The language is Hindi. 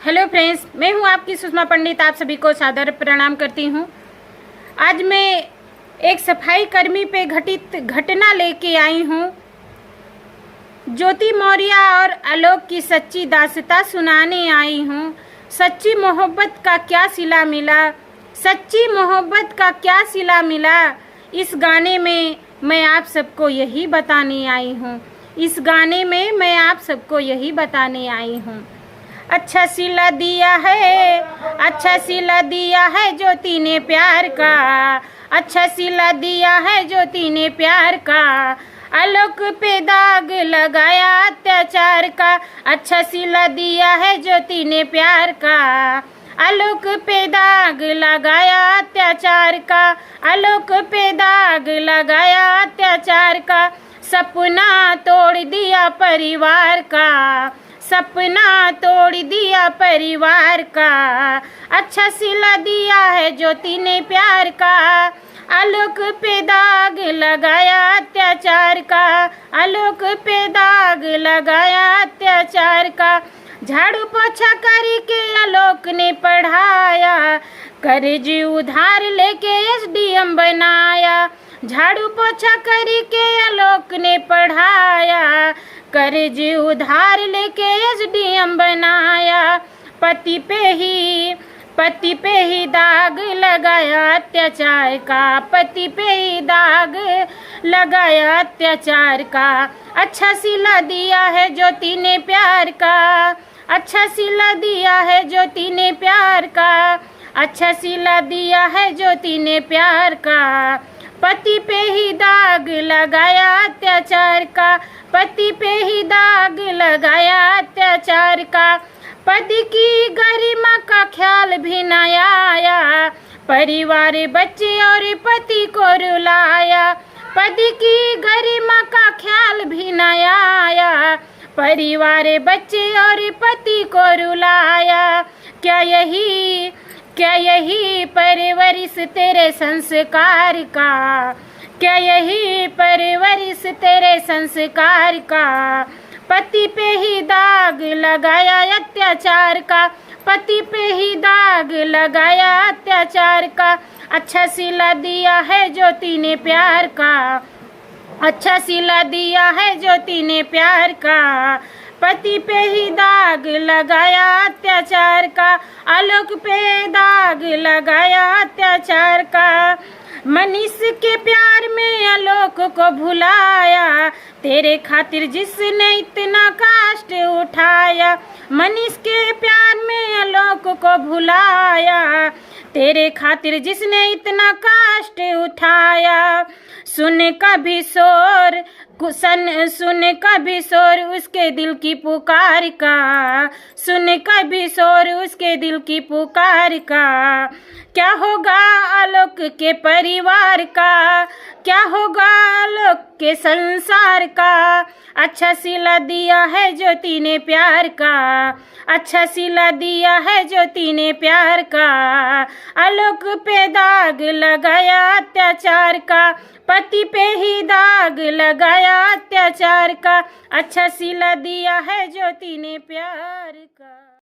हेलो फ्रेंड्स, मैं हूं आपकी सुषमा पंडित। आप सभी को सादर प्रणाम करती हूं। आज मैं एक सफाई कर्मी पे घटित घटना लेके आई हूं। ज्योति मौर्य और आलोक की सच्ची दास्तां सुनाने आई हूं। सच्ची मोहब्बत का क्या सिला मिला, सच्ची मोहब्बत का क्या सिला मिला, इस गाने में मैं आप सबको यही बताने आई हूं। इस गाने में मैं आप सबको यही बताने आई हूं। अच्छा सिला दिया है, अच्छा सिला दिया है ज्योति ने प्यार का, अच्छा सिला दिया है ज्योति ने प्यार का। आलोक पे दाग लगाया अत्याचार का, अच्छा सिला दिया है ज्योति ने प्यार का। आलोक पे दाग लगाया अत्याचार का, आलोक पे दाग लगाया अत्याचार का। सपना तोड़ दिया परिवार का, सपना तोड़ दिया परिवार का। अच्छा सिला दिया है ज्योति ने प्यार का, आलोक पे दाग लगाया अत्याचार का, आलोक पे दाग लगाया अत्याचार का। झाड़ू पोछा करके आलोक ने पढ़ाया, कर्ज उधार लेके एसडीएम बनाया। झाड़ू पोछा करके आलोक ने पढ़ाया, कर्ज उधार लेके एसडीएम बनाया। पति पे ही दाग लगाया अत्याचार का, पति पे ही दाग लगाया अत्याचार का। अच्छा सिला दिया है ज्योति ने प्यार का, अच्छा सिला दिया है ज्योति ने प्यार का, अच्छा सिला दिया है ज्योति ने प्यार का। पति पे ही दाग लगाया अत्याचार का, पति पे ही दाग लगाया अत्याचार का। पति की गरिमा का ख्याल भी न आया, परिवार बच्चे और पति को रुलाया। पति की गरिमा का ख्याल भी न आया, परिवार बच्चे और पति को रुलाया। क्या यही परवरिश तेरे संस्कार का, क्या यही परवरिश तेरे संस्कार का। पति पे ही दाग लगाया अत्याचार का, पति पे ही दाग लगाया अत्याचार का। अच्छा सिला दिया है ज्योति ने प्यार का, अच्छा सिला दिया है ज्योति ने प्यार का। पति पे ही दाग लगाया अत्याचार का, आलोक पे दाग लगाया अत्याचार का। मनीष के प्यार में आलोक को भुलाया, तेरे खातिर जिसने इतना कष्ट उठाया। मनीष के प्यार में आलोक को भुलाया, तेरे खातिर जिसने इतना कष्ट उठाया। सुन कभी शोर उसके दिल की पुकार का, सुन कभी शोर उसके दिल की पुकार का। क्या होगा आलोक के परिवार का, क्या होगा आलोक के संसार का। अच्छा सिला दिया है ज्योति ने प्यार का, अच्छा सिला दिया है ज्योति ने प्यार का। आलोक पे दाग लगाया अत्याचार का, पति पे ही दाग लगाया अत्याचार का। अच्छा सिला दिया है ज्योति ने प्यार का।